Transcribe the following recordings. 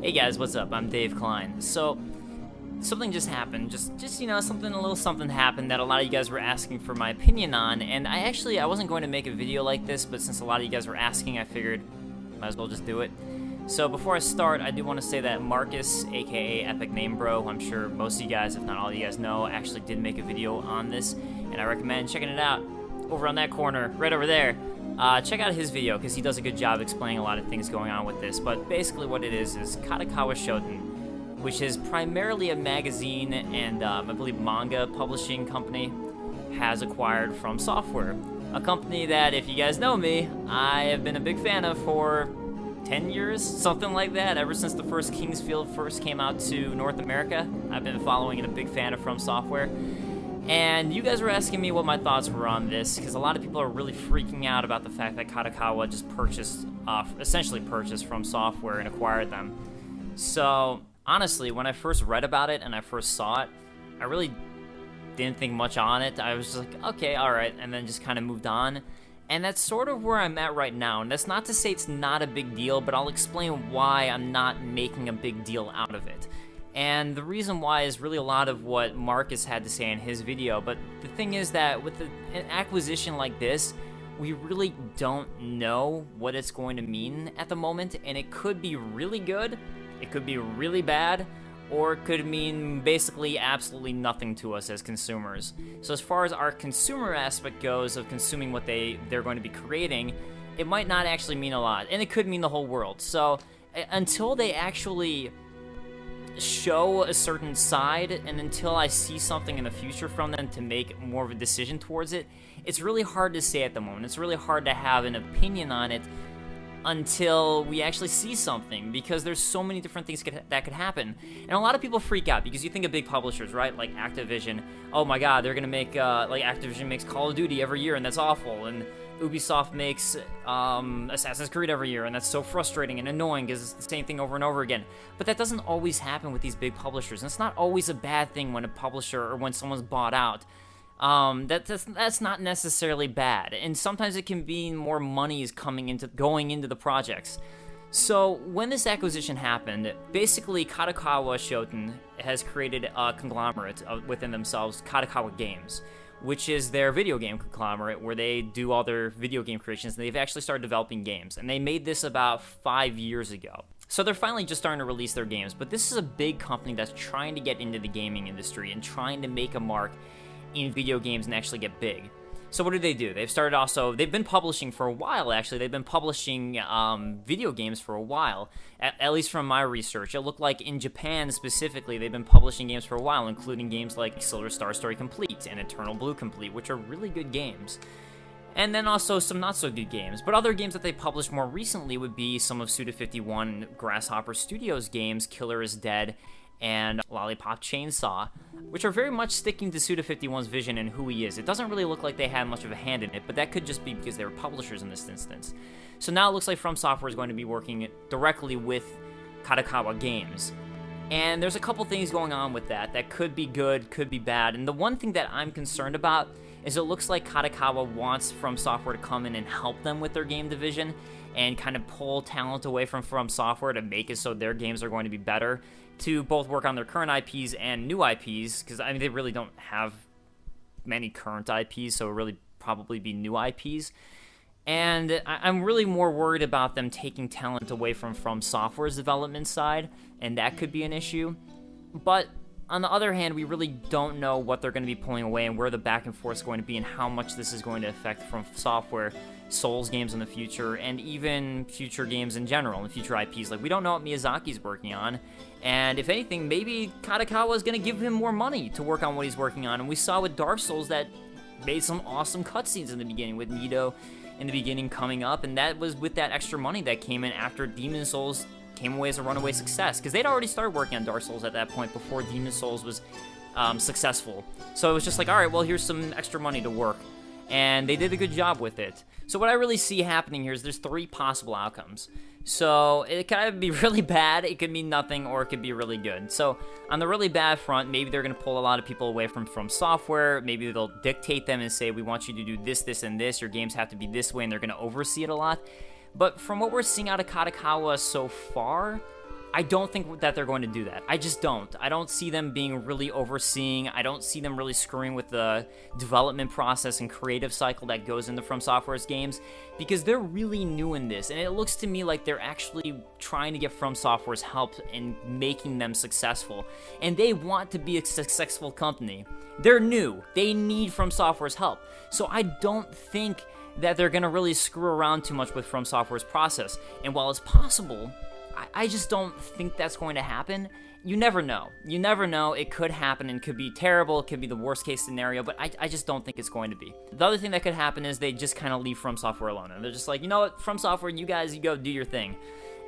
Hey guys, what's up? I'm Dave Klein. So, something just happened. Just a little something happened that a lot of you guys were asking for my opinion on, and I wasn't going to make a video like this, but since a lot of you guys were asking, I figured might as well just do it. So before I start, I do want to say that Marcus, aka EpicNameBro, who I'm sure most of you guys, if not all of you guys know, actually did make a video on this, and I recommend checking it out over on that corner, right over there. Check out his video, because he does a good job explaining a lot of things going on with this, but basically what it is Kadokawa Shoten, which is primarily a magazine and, I believe, manga publishing company, has acquired From Software, a company that, if you guys know me, I have been a big fan of for 10 years, something like that. Ever since the first Kingsfield first came out to North America, I've been following and a big fan of From Software. And you guys were asking me what my thoughts were on this, because a lot of people are really freaking out about the fact that Kadokawa just essentially purchased From Software and acquired them. So, honestly, when I first read about it and I first saw it, I really didn't think much on it. I was just like, okay, alright, and then just kind of moved on. And that's sort of where I'm at right now. And that's not to say it's not a big deal, but I'll explain why I'm not making a big deal out of it. And the reason why is really a lot of what Marcus had to say in his video. But the thing is that with an acquisition like this, we really don't know what it's going to mean at the moment. And it could be really good, it could be really bad, or it could mean basically absolutely nothing to us as consumers. So as far as our consumer aspect goes of consuming what they're going to be creating, it might not actually mean a lot. And it could mean the whole world. So until they actually show a certain side, and until I see something in the future from them to make more of a decision towards it, it's really hard to say at the moment. It's really hard to have an opinion on it until we actually see something, because there's so many different things that could happen. And a lot of people freak out because you think of big publishers, right? Like Activision. Oh my god, they're gonna make, like Activision makes Call of Duty every year, and that's awful. And Ubisoft makes Assassin's Creed every year, and that's so frustrating and annoying because it's the same thing over and over again. But that doesn't always happen with these big publishers, and it's not always a bad thing when a publisher or when someone's bought out. That's not necessarily bad, and sometimes it can be more money is going into the projects. So when this acquisition happened, basically Kadokawa Shoten has created a conglomerate within themselves, Kadokawa Games, which is their video game conglomerate where they do all their video game creations, and they've actually started developing games. And they made this about 5 years ago. So they're finally just starting to release their games, but this is a big company that's trying to get into the gaming industry and trying to make a mark in video games and actually get big. So what do? They've been publishing for a while, actually. They've been publishing video games for a while, at least from my research. It looked like in Japan specifically, they've been publishing games for a while, including games like Silver Star Story Complete and Eternal Blue Complete, which are really good games. And then also some not-so-good games. But other games that they published more recently would be some of Suda51 Grasshopper Studios games, Killer is Dead, and Lollipop Chainsaw, which are very much sticking to Suda51's vision and who he is. It doesn't really look like they had much of a hand in it, but that could just be because they were publishers in this instance. So now it looks like From Software is going to be working directly with Kadokawa Games. And there's a couple things going on with that could be good, could be bad. And the one thing that I'm concerned about is it looks like Kadokawa wants From Software to come in and help them with their game division and kind of pull talent away from Software to make it so their games are going to be better, to both work on their current IPs and new IPs, because I mean they really don't have many current IPs, so it really probably be new IPs. And I'm really more worried about them taking talent away from Software's development side, and that could be an issue. But on the other hand, we really don't know what they're going to be pulling away and where the back and forth is going to be and how much this is going to affect From Software, Souls games in the future, and even future games in general, and future IPs. Like, we don't know what Miyazaki's working on, and if anything, maybe Kadokawa is going to give him more money to work on what he's working on. And we saw with Dark Souls that made some awesome cutscenes in the beginning, with Nito in the beginning coming up, and that was with that extra money that came in after Demon Souls came away as a runaway success, because they'd already started working on Dark Souls at that point before Demon Souls was successful. So it was just like, alright, well, here's some extra money to work, and they did a good job with it. So what I really see happening here is there's 3 possible outcomes. So it could either be really bad, it could mean nothing, or it could be really good. So on the really bad front, maybe they're going to pull a lot of people away from Software. Maybe they'll dictate them and say, we want you to do this, this, and this. Your games have to be this way, and they're going to oversee it a lot. But from what we're seeing out of Kadokawa so far, I don't think that they're going to do that. I just don't. I don't see them being really overseeing. I don't see them really screwing with the development process and creative cycle that goes into From Software's games, because they're really new in this, and it looks to me like they're actually trying to get From Software's help in making them successful, and they want to be a successful company. They're new. They need From Software's help. So I don't think that they're going to really screw around too much with From Software's process, and while it's possible, I just don't think that's going to happen. You never know. You never know. It could happen and could be terrible. It could be the worst case scenario, but I just don't think it's going to be. The other thing that could happen is they just kind of leave From Software alone. And they're just like, you know what, From Software, you guys, you go do your thing.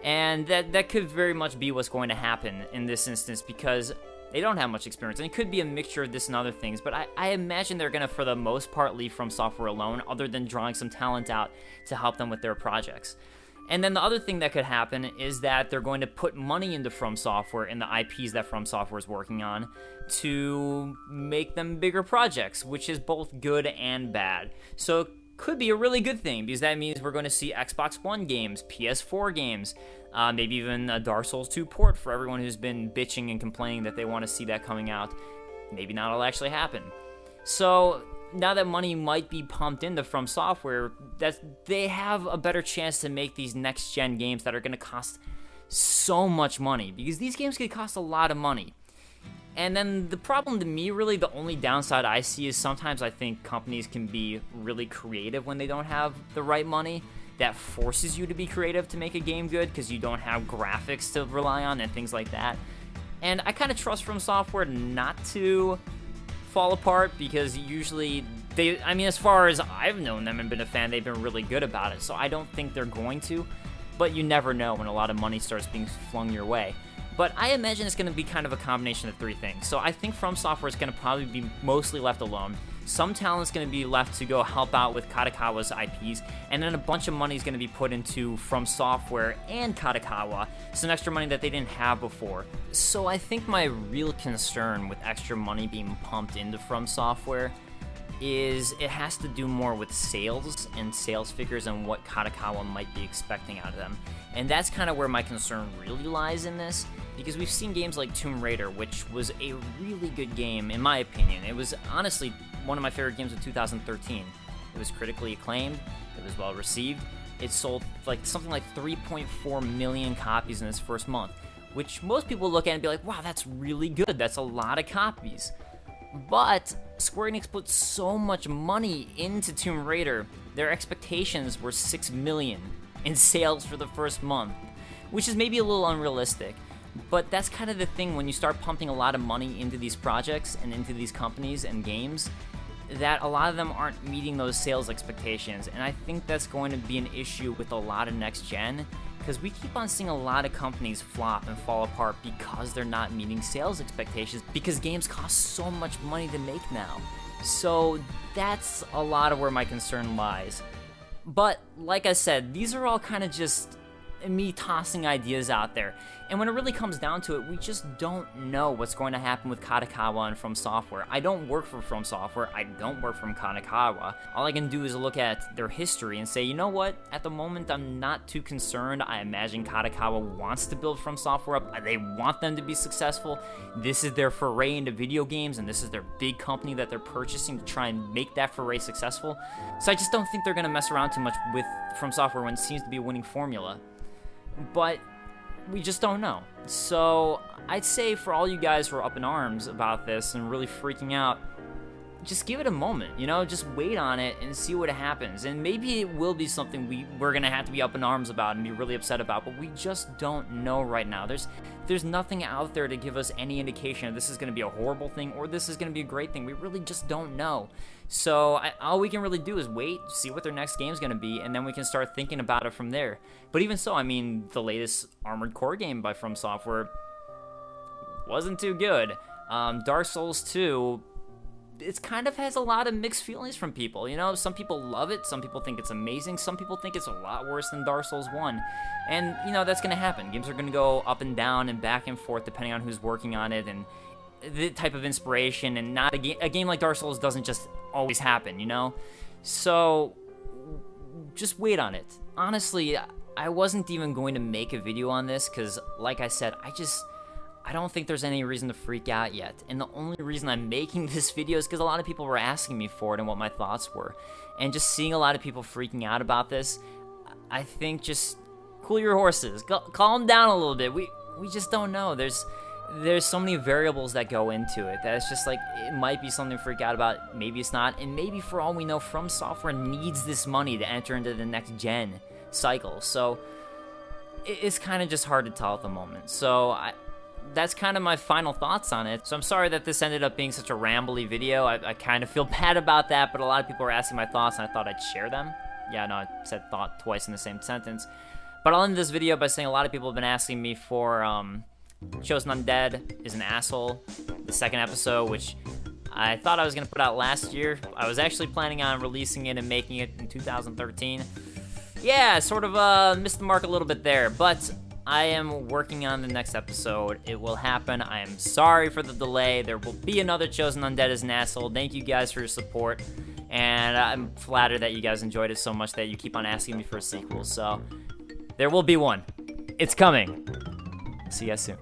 And that could very much be what's going to happen in this instance, because they don't have much experience. And it could be a mixture of this and other things, but I imagine they're going to, for the most part, leave From Software alone, other than drawing some talent out to help them with their projects. And then the other thing that could happen is that they're going to put money into From Software and the IPs that From Software is working on to make them bigger projects, which is both good and bad. So it could be a really good thing, because that means we're going to see Xbox One games, PS4 games, maybe even a Dark Souls 2 port for everyone who's been bitching and complaining that they want to see that coming out. Maybe not will actually happen. So now that money might be pumped into From Software, that they have a better chance to make these next-gen games that are going to cost so much money, because these games could cost a lot of money. And then the problem to me, really, the only downside I see is sometimes I think companies can be really creative when they don't have the right money. That forces you to be creative to make a game good, because you don't have graphics to rely on and things like that. And I kind of trust From Software not to fall apart, because usually as far as I've known them and been a fan, they've been really good about it. So I don't think they're going to, but you never know when a lot of money starts being flung your way. But I imagine it's going to be kind of a combination of three things. So I think From Software is going to probably be mostly left alone. Some talent's going to be left to go help out with Kadokawa's IPs, and then a bunch of money is going to be put into From Software and Kadokawa, some extra money that they didn't have before. So I think my real concern with extra money being pumped into From Software is it has to do more with sales and sales figures and what Kadokawa might be expecting out of them. And that's kind of where my concern really lies in this, because we've seen games like Tomb Raider, which was a really good game, in my opinion. It was honestly one of my favorite games of 2013. It was critically acclaimed, it was well received, it sold something like 3.4 million copies in its first month, which most people look at and be like, wow, that's really good, that's a lot of copies. But Square Enix put so much money into Tomb Raider, their expectations were 6 million in sales for the first month, which is maybe a little unrealistic. But that's kind of the thing when you start pumping a lot of money into these projects and into these companies and games, that a lot of them aren't meeting those sales expectations. And I think that's going to be an issue with a lot of next gen, because we keep on seeing a lot of companies flop and fall apart because they're not meeting sales expectations, because games cost so much money to make now. So that's a lot of where my concern lies. But like I said, these are all kind of just me tossing ideas out there. And when it really comes down to it, we just don't know what's going to happen with Kadokawa and From Software. I don't work for From Software. I don't work from Kadokawa. All I can do is look at their history and say, you know what? At the moment, I'm not too concerned. I imagine Kadokawa wants to build From Software up. They want them to be successful. This is their foray into video games, and this is their big company that they're purchasing to try and make that foray successful. So I just don't think they're going to mess around too much with From Software when it seems to be a winning formula. But we just don't know. So I'd say for all you guys who are up in arms about this and really freaking out, just give it a moment, just wait on it and see what happens. And maybe it will be something we're gonna have to be up in arms about and be really upset about, but we just don't know right now. There's nothing out there to give us any indication if this is gonna be a horrible thing or this is gonna be a great thing. We really just don't know. So all we can really do is wait, see what their next game's gonna be, and then we can start thinking about it from there. But even so, the latest Armored Core game by From Software wasn't too good. Dark Souls 2, it kind of has a lot of mixed feelings from people. Some people love it, some people think it's amazing, some people think it's a lot worse than Dark Souls 1. And, that's going to happen. Games are going to go up and down and back and forth depending on who's working on it and the type of inspiration, and not a game like Dark Souls doesn't just always happen, So just wait on it. Honestly, I wasn't even going to make a video on this because, like I said, I don't think there's any reason to freak out yet. And the only reason I'm making this video is because a lot of people were asking me for it and what my thoughts were. And just seeing a lot of people freaking out about this, I think just cool your horses. Calm down a little bit. We just don't know. There's so many variables that go into it that it's just like, it might be something to freak out about, maybe it's not, and maybe for all we know, From Software needs this money to enter into the next gen cycle. So it's kind of just hard to tell at the moment. So that's kind of my final thoughts on it. So I'm sorry that this ended up being such a rambly video. I kind of feel bad about that, but a lot of people were asking my thoughts, and I thought I'd share them. Yeah, no, I said thought twice in the same sentence. But I'll end this video by saying a lot of people have been asking me for Chosen Undead is an Asshole, the second episode, which I thought I was going to put out last year. I was actually planning on releasing it and making it in 2013. Yeah, sort of missed the mark a little bit there, but I am working on the next episode. It will happen. I am sorry for the delay. There will be another Chosen Undead as an Asshole. Thank you guys for your support, and I'm flattered that you guys enjoyed it so much that you keep on asking me for a sequel, so there will be one. It's coming. See you guys soon.